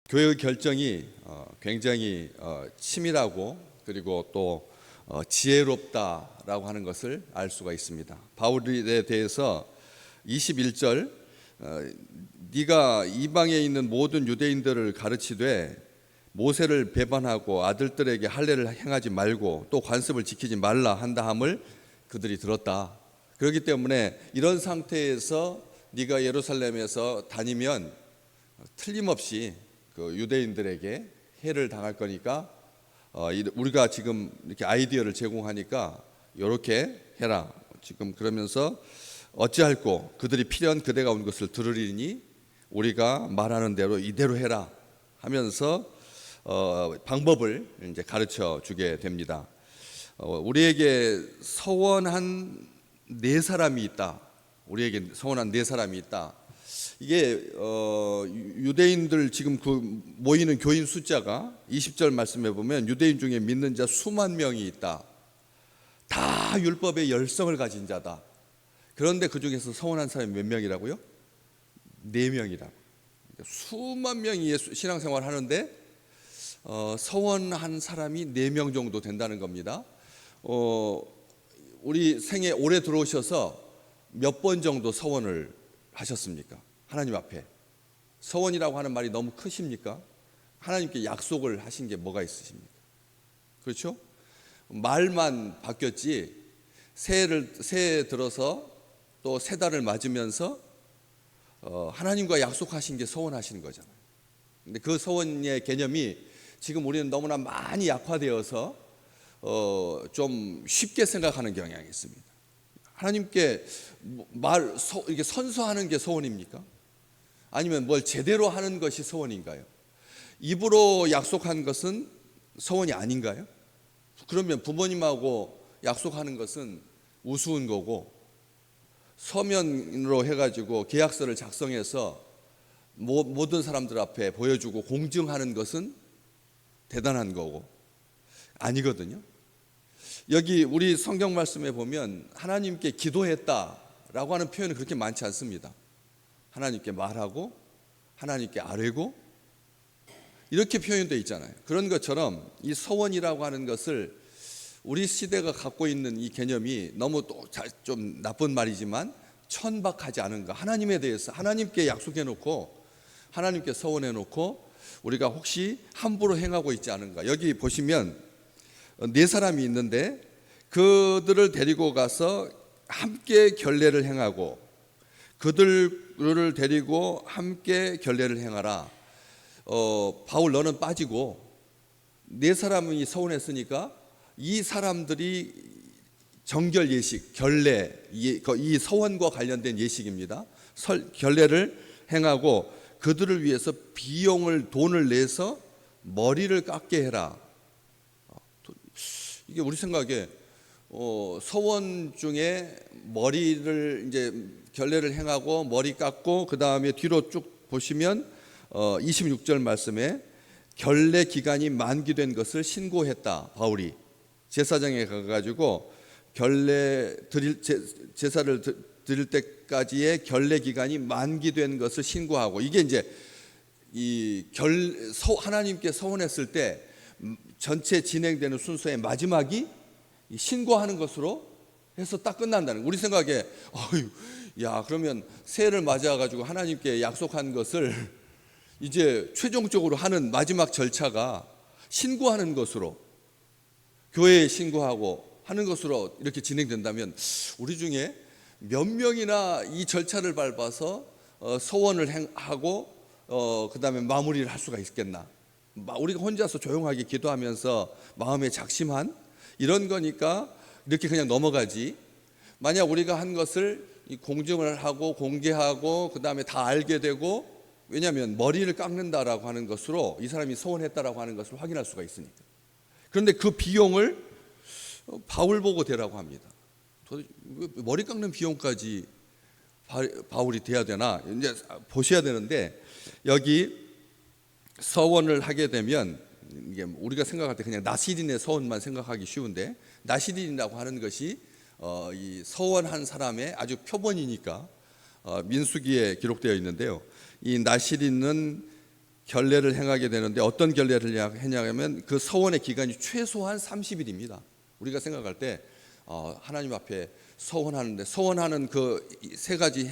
교회의 결정이 굉장히 치밀하고 그리고 또 지혜롭다라고 하는 것을 알 수가 있습니다. 바울에 대해서 21절 네가 이방에 있는 모든 유대인들을 가르치되 모세를 배반하고 아들들에게 할례를 행하지 말고 또 관습을 지키지 말라 한다 함을 그들이 들었다. 그렇기 때문에 이런 상태에서 네가 예루살렘에서 다니면 틀림없이 그 유대인들에게 해를 당할 거니까 우리가 지금 이렇게 아이디어를 제공하니까 이렇게 해라. 지금 그러면서 어찌할꼬 그들이 필연 그대가 온 것을 들으리니 우리가 말하는 대로 이대로 해라 하면서 방법을 이제 가르쳐 주게 됩니다. 우리에게 서원한 네 사람이 있다. 우리에게 서원한 네 사람이 있다. 이게 유대인들 지금 그 모이는 교인 숫자가 20절 말씀해 보면 유대인 중에 믿는 자 수만 명이 있다. 다 율법의 열성을 가진 자다. 그런데 그 중에서 서원한 사람이 몇 명이라고요? 4명이다. 수만 명이 신앙생활 하는데 서원한 사람이 4명 정도 된다는 겁니다. 우리 생에 올해 들어오셔서 몇 번 정도 서원을 하셨습니까? 하나님 앞에 서원이라고 하는 말이 너무 크십니까? 하나님께 약속을 하신 게 뭐가 있으십니까? 그렇죠? 말만 바뀌었지 새해 들어서 또 새 달을 맞으면서 하나님과 약속하신 게 서원하시는 거잖아요. 근데 그 서원의 개념이 지금 우리는 너무나 많이 약화되어서 좀 쉽게 생각하는 경향이 있습니다. 하나님께 이렇게 선서하는 게 서원입니까? 아니면 뭘 제대로 하는 것이 서원인가요? 입으로 약속한 것은 서원이 아닌가요? 그러면 부모님하고 약속하는 것은 우스운 거고 서면으로 해가지고 계약서를 작성해서 모든 사람들 앞에 보여주고 공증하는 것은 대단한 거고 아니거든요. 여기 우리 성경 말씀에 보면 하나님께 기도했다라고 하는 표현은 그렇게 많지 않습니다. 하나님께 말하고 하나님께 아뢰고 이렇게 표현되어 있잖아요. 그런 것처럼 이 서원이라고 하는 것을 우리 시대가 갖고 있는 이 개념이 너무 또 좀 나쁜 말이지만 천박하지 않은가. 하나님에 대해서 하나님께 약속해 놓고 하나님께 서원해 놓고 우리가 혹시 함부로 행하고 있지 않은가. 여기 보시면 4사람이 있는데 그들을 데리고 가서 함께 결례를 행하고 그들을 데리고 함께 결례를 행하라. 바울 너는 빠지고 4사람이 서원했으니까 이 사람들이 정결 예식, 결례, 이 서원과 관련된 예식입니다. 결례를 행하고 그들을 위해서 돈을 내서 머리를 깎게 해라. 이게 우리 생각에 서원 중에 머리를 이제 결례를 행하고 머리 깎고 그 다음에 뒤로 쭉 보시면 26절 말씀에 결례 기간이 만기된 것을 신고했다. 바울이 제사장에 가가지고 제사를 드릴 때까지의 결례 기간이 만기된 것을 신고하고 이게 이제 하나님께 서원했을 때 전체 진행되는 순서의 마지막이 신고하는 것으로 해서 딱 끝난다는 거예요. 우리 생각에 그러면 새해를 맞아가지고 하나님께 약속한 것을 이제 최종적으로 하는 마지막 절차가 신고하는 것으로 교회에 신고하고 하는 것으로 이렇게 진행된다면 우리 중에 몇 명이나 이 절차를 밟아서 서원을 하고 그 다음에 마무리를 할 수가 있겠나. 우리가 혼자서 조용하게 기도하면서 마음에 작심한 이런 거니까 이렇게 그냥 넘어가지. 만약 우리가 한 것을 공증을 하고 공개하고 그 다음에 다 알게 되고 왜냐하면 머리를 깎는다라고 하는 것으로 이 사람이 서원했다라고 하는 것을 확인할 수가 있으니까. 그런데 그 비용을 바울 보고 대라고 합니다. 머리 깎는 비용까지 바울이 대야 되나? 이제 보셔야 되는데 여기 서원을 하게 되면 이게 우리가 생각할 때 그냥 나시린의 서원만 생각하기 쉬운데 나시린이라고 하는 것이 이 서원한 사람의 아주 표본이니까 민수기에 기록되어 있는데요. 이 나시린은 결례를 행하게 되는데 어떤 결례를 했냐면 그 서원의 기간이 최소한 30일입니다. 우리가 생각할 때 하나님 앞에 서원하는데 서원하는 그 세 가지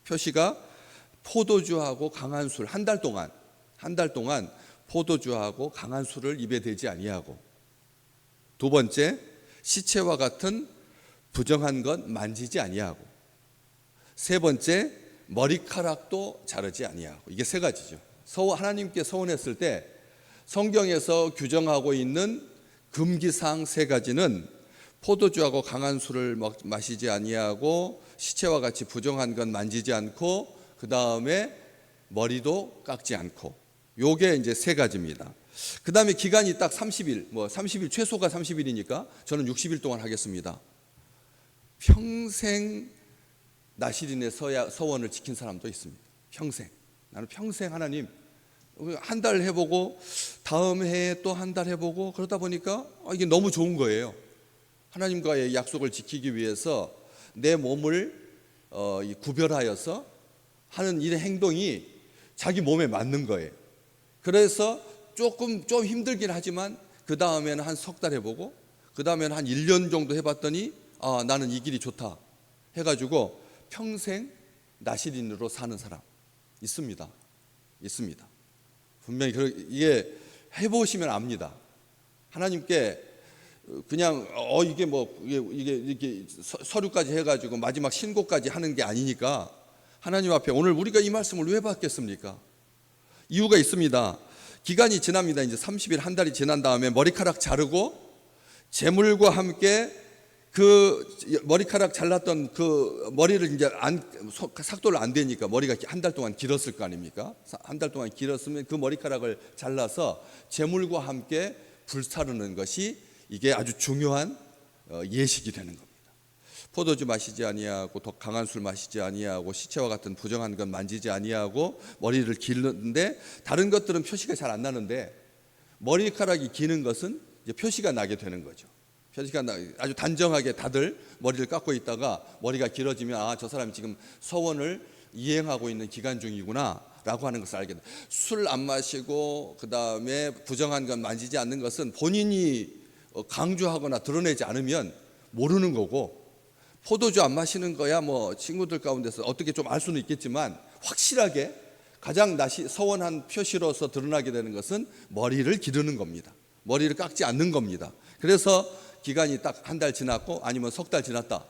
표시가 포도주하고 강한 술 한 달 동안 포도주하고 강한 술을 입에 대지 아니하고, 두 번째 시체와 같은 부정한 것 만지지 아니하고, 세 번째 머리카락도 자르지 아니하고. 이게 세 가지죠. 하나님께 서원했을 때 성경에서 규정하고 있는 금기사항 세 가지는 포도주하고 강한 술을 마시지 아니하고, 시체와 같이 부정한 것 만지지 않고, 그 다음에 머리도 깎지 않고. 요게 이제 세 가지입니다. 그 다음에 기간이 딱 30일, 30일 최소가 30일이니까 저는 60일 동안 하겠습니다. 평생 나시린의 서원을 지킨 사람도 있습니다. 평생. 나는 평생 하나님 한 달 해보고 다음 해에 또 한 달 해보고, 그러다 보니까 이게 너무 좋은 거예요. 하나님과의 약속을 지키기 위해서 내 몸을 구별하여서 하는 이 행동이 자기 몸에 맞는 거예요. 그래서 좀 힘들긴 하지만 그 다음에는 한 석 달 해보고, 그 다음에는 한 1년 정도 해봤더니 나는 이 길이 좋다 해가지고 평생 나시린으로 사는 사람 있습니다. 분명히 이게 해보시면 압니다. 하나님께 그냥 이게 이렇게 서류까지 해가지고 마지막 신고까지 하는 게 아니니까, 하나님 앞에 오늘 우리가 이 말씀을 왜 받겠습니까? 이유가 있습니다. 기간이 지납니다. 이제 30일 한 달이 지난 다음에 머리카락 자르고 재물과 함께 그 머리카락 잘랐던 그 머리를 이제 삭도를 안 되니까 머리가 한 달 동안 길었을 거 아닙니까? 한 달 동안 길었으면 그 머리카락을 잘라서 재물과 함께 불사르는 것이 이게 아주 중요한 예식이 되는 겁니다. 포도주 마시지 아니하고, 더 강한 술 마시지 아니하고, 시체와 같은 부정한 것 만지지 아니하고, 머리를 기르는데, 다른 것들은 표시가 잘 안 나는데 머리카락이 기는 것은 이제 표시가 나게 되는 거죠. 아주 단정하게 다들 머리를 깎고 있다가 머리가 길어지면 저 사람이 지금 서원을 이행하고 있는 기간 중이구나 라고 하는 것을 알게 됩니다. 술 안 마시고 그 다음에 부정한 것 만지지 않는 것은 본인이 강조하거나 드러내지 않으면 모르는 거고, 포도주 안 마시는 거야 친구들 가운데서 어떻게 좀 알 수는 있겠지만, 확실하게 가장 서원한 표시로서 드러나게 되는 것은 머리를 기르는 겁니다. 머리를 깎지 않는 겁니다. 그래서 기간이 딱 한 달 지났고 아니면 석 달 지났다,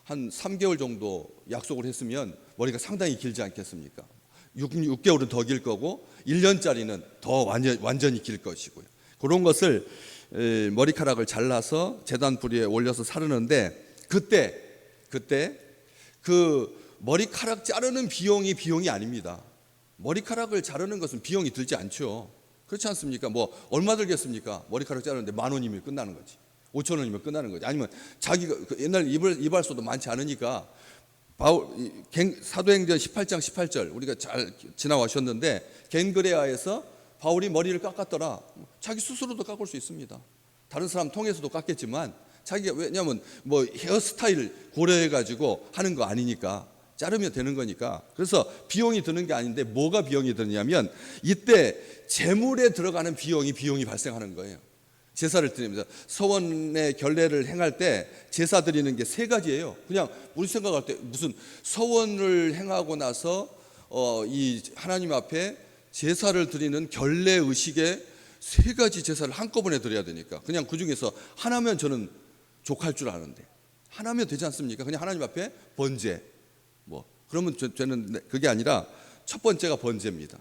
한 3개월 정도 약속을 했으면 머리가 상당히 길지 않겠습니까? 6개월은 더 길 거고 1년짜리는 더 완전히 길 것이고요. 그런 것을 머리카락을 잘라서 제단 뿌리에 올려서 사르는데, 그때 그 머리카락 자르는 비용이 아닙니다. 머리카락을 자르는 것은 비용이 들지 않죠. 그렇지 않습니까? 얼마 들겠습니까? 머리카락 자르는데 10,000원이면 끝나는 거지, 5,000원이면 끝나는 거지. 아니면 자기가 옛날 이발소도 많지 않으니까 사도행전 18장 18절 우리가 잘 지나와셨는데, 겐그레아에서 바울이 머리를 깎았더라. 자기 스스로도 깎을 수 있습니다. 다른 사람 통해서도 깎겠지만 자기가, 왜냐하면 헤어스타일 고려해가지고 하는 거 아니니까 자르면 되는 거니까. 그래서 비용이 드는 게 아닌데 뭐가 비용이 드냐면, 이때 제물에 들어가는 비용이 발생하는 거예요. 제사를 드립니다. 서원의 결례를 행할 때 제사 드리는 게 세 가지예요. 그냥 우리 생각할 때 무슨 서원을 행하고 나서 이 하나님 앞에 제사를 드리는 결례 의식에 세 가지 제사를 한꺼번에 드려야 되니까, 그냥 그 중에서 하나면 저는 족할 줄 아는데, 하나면 되지 않습니까? 그냥 하나님 앞에 번제 그러면 저는 그게 아니라 첫 번째가 번제입니다.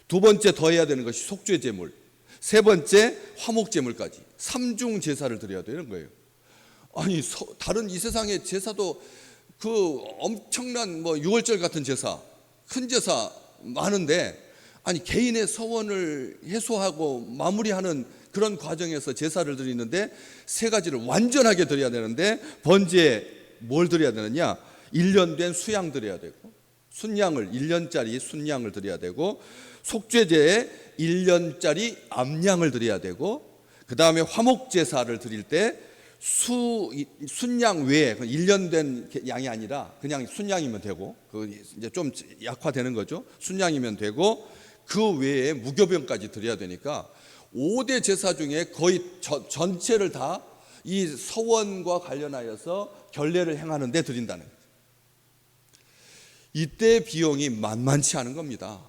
두 번째 더 해야 되는 것이 속죄 제물, 세 번째 화목 제물까지 3중 제사를 드려야 되는 거예요. 아니 다른 이 세상의 제사도 그 엄청난 유월절 같은 제사, 큰 제사 많은데, 아니 개인의 서원을 해소하고 마무리하는 그런 과정에서 제사를 드리는데 세 가지를 완전하게 드려야 되는데, 번제에 뭘 드려야 되느냐? 1년 된 수양 드려야 되고, 순양을 1년짜리 순양을 드려야 되고, 속죄제에 1년짜리 암양을 드려야 되고, 그 다음에 화목제사를 드릴 때 순양 외에 1년 된 양이 아니라 그냥 순양이면 되고, 그 이제 좀 약화되는 거죠. 순양이면 되고, 그 외에 무교병까지 드려야 되니까 5대 제사 중에 거의 전체를 다 이 서원과 관련하여서 결례를 행하는 데 드린다는 거예요. 이때 비용이 만만치 않은 겁니다.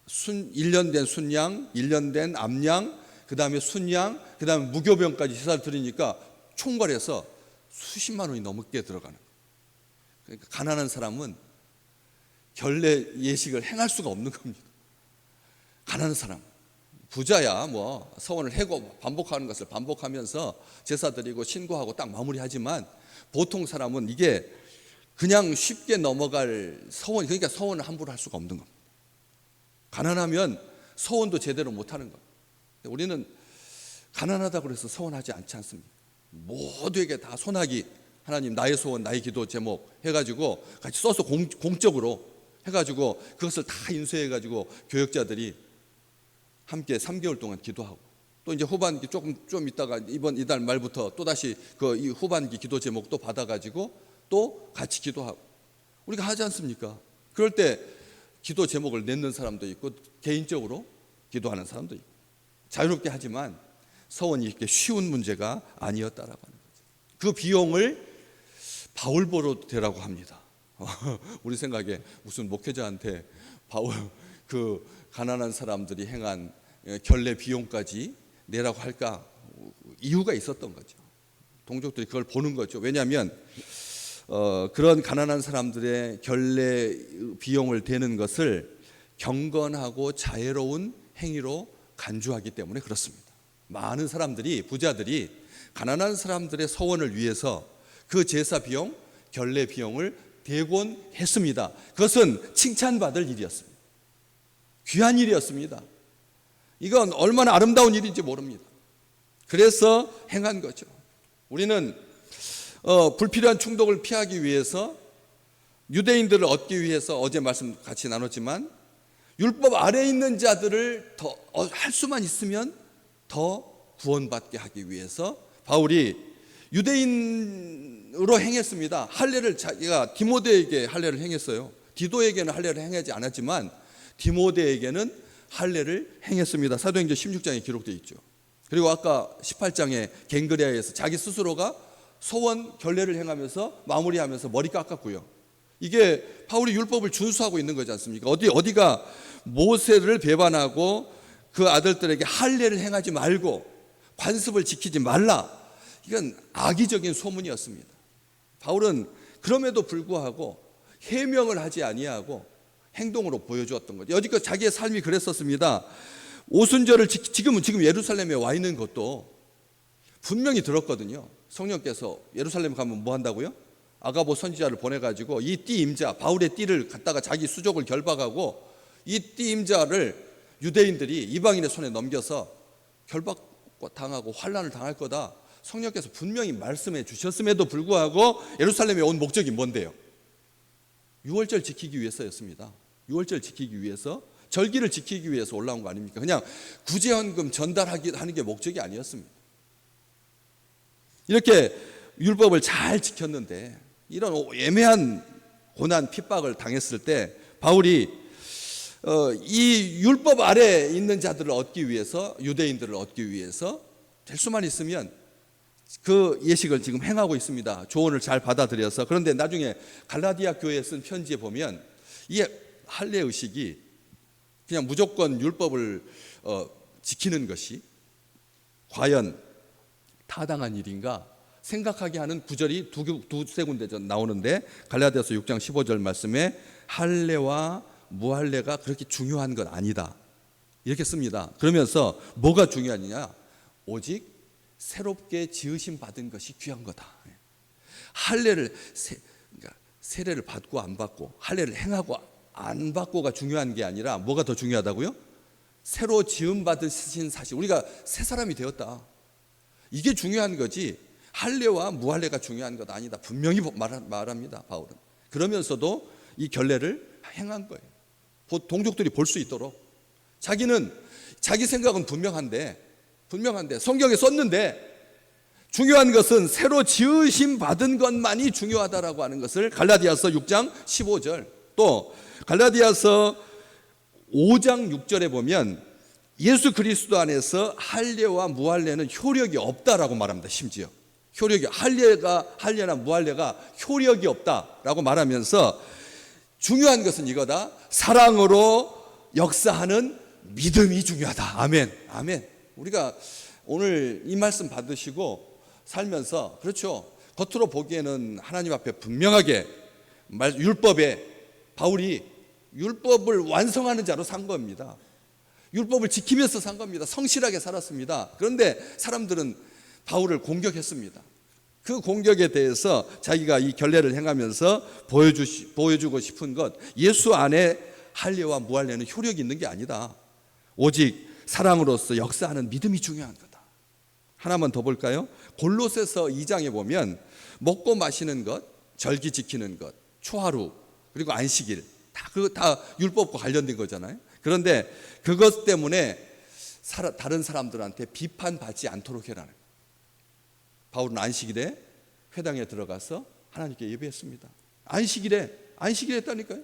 1년 된 순양, 1년 된 암양, 그 다음에 순양, 그 다음에 무교병까지 제사를 드리니까 총괄해서 수십만 원이 넘게 들어가는 거예요. 그러니까 가난한 사람은 결례 예식을 행할 수가 없는 겁니다. 가난한 사람, 부자야 뭐 서원을 해고 반복하는 것을 반복하면서 제사 드리고 신고하고 딱 마무리하지만 보통 사람은 이게 그냥 쉽게 넘어갈 서원, 그러니까 서원을 함부로 할 수가 없는 겁니다. 가난하면 서원도 제대로 못하는 겁니다. 우리는 가난하다고 해서 서원하지 않지 않습니다. 모두에게 다 소나기, 하나님 나의 소원, 나의 기도 제목 해가지고 같이 써서 공적으로 해가지고 그것을 다 인쇄해가지고 교역자들이 함께 3개월 동안 기도하고, 또 이제 후반기 좀 있다가 이달 말부터 또 다시 이 후반기 기도 제목 또 받아가지고 또 같이 기도하고, 우리가 하지 않습니까? 그럴 때 기도 제목을 내는 사람도 있고 개인적으로 기도하는 사람도 있고, 자유롭게 하지만 서원이 이렇게 쉬운 문제가 아니었다라고 하는 거죠. 그 비용을 바울보로 대라고 합니다. 우리 생각에 무슨 목회자한테 그 가난한 사람들이 행한 결례 비용까지 내라고 할까? 이유가 있었던 거죠. 동족들이 그걸 보는 거죠. 왜냐하면 그런 가난한 사람들의 결례 비용을 대는 것을 경건하고 자애로운 행위로 간주하기 때문에 그렇습니다. 많은 사람들이, 부자들이 가난한 사람들의 서원을 위해서 그 제사 비용, 결례 비용을 대곤 했습니다. 그것은 칭찬받을 일이었습니다. 귀한 일이었습니다. 이건 얼마나 아름다운 일인지 모릅니다. 그래서 행한 거죠. 우리는 불필요한 충동을 피하기 위해서, 유대인들을 얻기 위해서 어제 말씀 같이 나눴지만 율법 아래에 있는 자들을 더 할 수만 있으면 더 구원받게 하기 위해서 바울이 유대인으로 행했습니다. 할례를 자기가 디모데에게 할례를 행했어요. 디도에게는 할례를 행하지 않았지만 디모데에게는 할례를 행했습니다. 사도행전 16장에 기록되어 있죠. 그리고 아까 18장에 갱그레아에서 자기 스스로가 소원 결례를 행하면서 마무리하면서 머리 깎았고요. 이게 바울이 율법을 준수하고 있는 거지 않습니까? 어디가 모세를 배반하고 그 아들들에게 할례를 행하지 말고 관습을 지키지 말라, 이건 악의적인 소문이었습니다. 바울은 그럼에도 불구하고 해명을 하지 아니하고 행동으로 보여주었던 거죠. 여지껏 자기의 삶이 그랬었습니다. 오순절을 지금 예루살렘에 와 있는 것도 분명히 들었거든요. 성령께서 예루살렘 가면 뭐 한다고요? 아가보 선지자를 보내가지고 이 띠 임자, 바울의 띠를 갖다가 자기 수족을 결박하고 이 띠 임자를 유대인들이 이방인의 손에 넘겨서 결박당하고 환난을 당할 거다, 성령께서 분명히 말씀해 주셨음에도 불구하고 예루살렘에 온 목적이 뭔데요? 유월절 지키기 위해서였습니다. 유월절 지키기 위해서, 절기를 지키기 위해서 올라온 거 아닙니까? 그냥 구제헌금 전달하는 게 목적이 아니었습니다. 이렇게 율법을 잘 지켰는데 이런 애매한 고난 핍박을 당했을 때 바울이 이 율법 아래에 있는 자들을 얻기 위해서, 유대인들을 얻기 위해서 될 수만 있으면 그 예식을 지금 행하고 있습니다. 조언을 잘 받아들여서. 그런데 나중에 갈라디아 교회에 쓴 편지에 보면 이 할례 의식이 그냥 무조건 율법을 지키는 것이 과연 타당한 일인가 생각하게 하는 구절이 두세 군데 나오는데, 갈라디아서 6장 15절 말씀에 할례와 무할례가 그렇게 중요한 건 아니다 이렇게 씁니다. 그러면서 뭐가 중요하냐? 오직 새롭게 지으심 받은 것이 귀한 거다. 할례를 세례를 받고 안 받고, 할례를 행하고 안 받고가 중요한 게 아니라 뭐가 더 중요하다고요? 새로 지음 받으신 사실, 우리가 새 사람이 되었다, 이게 중요한 거지 할례와 무할례가 중요한 것 아니다, 분명히 말합니다 바울은. 그러면서도 이 결례를 행한 거예요. 동족들이 볼 수 있도록. 자기 생각은 분명한데 성경에 썼는데 중요한 것은 새로 지으심 받은 것만이 중요하다라고 하는 것을 갈라디아서 6장 15절, 또 갈라디아서 5장 6절에 보면 예수 그리스도 안에서 할례와 무할례는 효력이 없다라고 말합니다. 심지어 할례나 무할례가 효력이 없다라고 말하면서 중요한 것은 이거다. 사랑으로 역사하는 믿음이 중요하다. 아멘. 아멘. 우리가 오늘 이 말씀 받으시고 살면서, 그렇죠, 겉으로 보기에는 하나님 앞에 분명하게 율법에, 바울이 율법을 완성하는 자로 산 겁니다. 율법을 지키면서 산 겁니다. 성실하게 살았습니다. 그런데 사람들은 바울을 공격했습니다. 그 공격에 대해서 자기가 이 결례를 행하면서 보여주고 싶은 것, 예수 안에 할례와 무할례는 효력이 있는 게 아니다. 오직 사랑으로서 역사하는 믿음이 중요한 거다. 하나만 더 볼까요? 골로새서 2장에 보면 먹고 마시는 것, 절기 지키는 것, 초하루, 그리고 안식일, 그거 다 율법과 관련된 거잖아요. 그런데 그것 때문에 다른 사람들한테 비판받지 않도록 해라는 거예요. 바울은 안식일에 회당에 들어가서 하나님께 예배했습니다. 안식일에 했다니까요.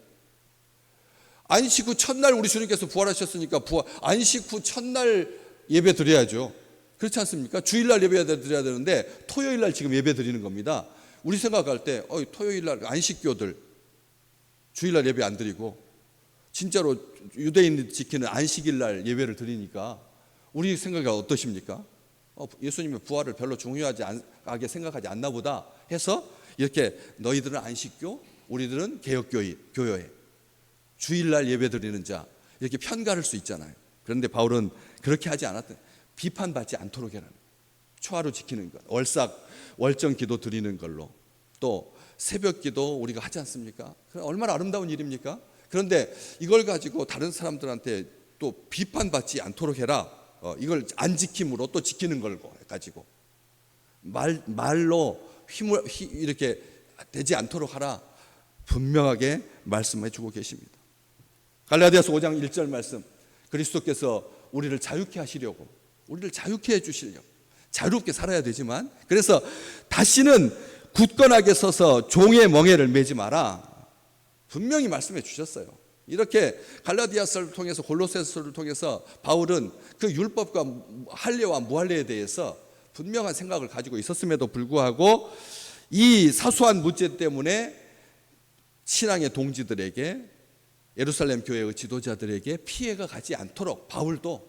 안식 후 첫날 우리 주님께서 부활하셨으니까 안식 후 첫날 예배 드려야죠. 그렇지 않습니까? 주일날 예배 드려야 되는데 토요일날 지금 예배 드리는 겁니다. 우리 생각할 때 토요일날 안식교들 주일날 예배 안 드리고 진짜로 유대인들이 지키는 안식일날 예배를 드리니까 우리 생각이 어떠십니까? 예수님의 부활을 별로 중요하게 생각하지 않나 보다 해서 이렇게 너희들은 안식교, 우리들은 개혁교회, 주일날 예배 드리는 자, 이렇게 편가를 수 있잖아요. 그런데 바울은 그렇게 하지 않았다. 비판받지 않도록 해라는 거예요. 초하루 지키는 것, 월정 기도 드리는 걸로, 또 새벽 기도 우리가 하지 않습니까? 얼마나 아름다운 일입니까? 그런데 이걸 가지고 다른 사람들한테 또 비판받지 않도록 해라. 이걸 안 지킴으로 또 지키는 걸 가지고 말로 이렇게 되지 않도록 하라. 분명하게 말씀해 주고 계십니다. 갈라디아서 5장 1절 말씀, 그리스도께서 우리를 자유케 하시려고, 우리를 자유케 해주시려고, 자유롭게 살아야 되지만, 그래서 다시는 굳건하게 서서 종의 멍에를 매지 마라. 분명히 말씀해 주셨어요. 이렇게 갈라디아서를 통해서, 골로새서를 통해서 바울은 그 율법과 할례와 무할례에 대해서 분명한 생각을 가지고 있었음에도 불구하고 이 사소한 문제 때문에 신앙의 동지들에게, 예루살렘 교회의 지도자들에게 피해가 가지 않도록 바울도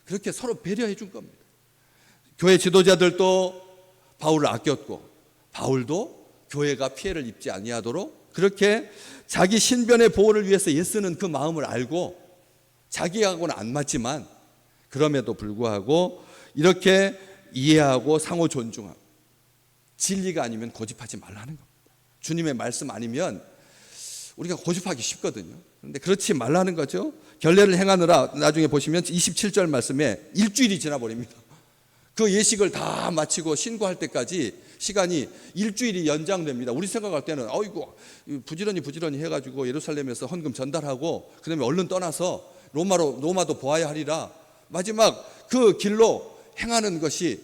그렇게 서로 배려해 준 겁니다. 교회 지도자들도 바울을 아꼈고 바울도 교회가 피해를 입지 아니하도록 그렇게 자기 신변의 보호를 위해서 애쓰는 그 마음을 알고, 자기하고는 안 맞지만 그럼에도 불구하고 이렇게 이해하고 상호 존중하고, 진리가 아니면 고집하지 말라는 겁니다. 주님의 말씀 아니면 우리가 고집하기 쉽거든요. 그런데 그렇지 말라는 거죠. 결례를 행하느라, 나중에 보시면 27절 말씀에 일주일이 지나버립니다. 그 예식을 다 마치고 신고할 때까지 시간이 일주일이 연장됩니다. 우리 생각할 때는 이거 부지런히 해가지고 예루살렘에서 헌금 전달하고 그다음에 얼른 떠나서 로마도 보아야 하리라. 마지막 그 길로 행하는 것이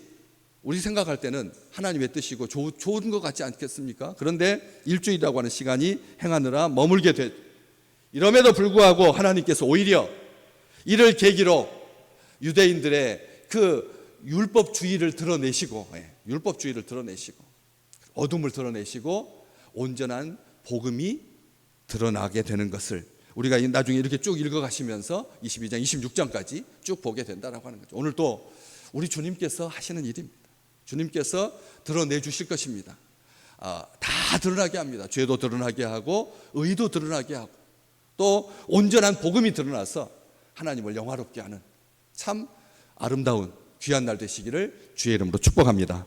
우리 생각할 때는 하나님의 뜻이고 좋은 것 같지 않겠습니까? 그런데 일주일이라고 하는 시간이 행하느라 머물게 돼. 이럼에도 불구하고 하나님께서 오히려 이를 계기로 유대인들의 그 율법주의를 드러내시고, 어둠을 드러내시고 온전한 복음이 드러나게 되는 것을 우리가 나중에 이렇게 쭉 읽어가시면서 22장, 26장까지 쭉 보게 된다라고 하는 거죠. 오늘 또 우리 주님께서 하시는 일입니다. 주님께서 드러내 주실 것입니다. 다 드러나게 합니다. 죄도 드러나게 하고 의도 드러나게 하고 또 온전한 복음이 드러나서 하나님을 영화롭게 하는 참 아름다운 귀한 날 되시기를 주의 이름으로 축복합니다.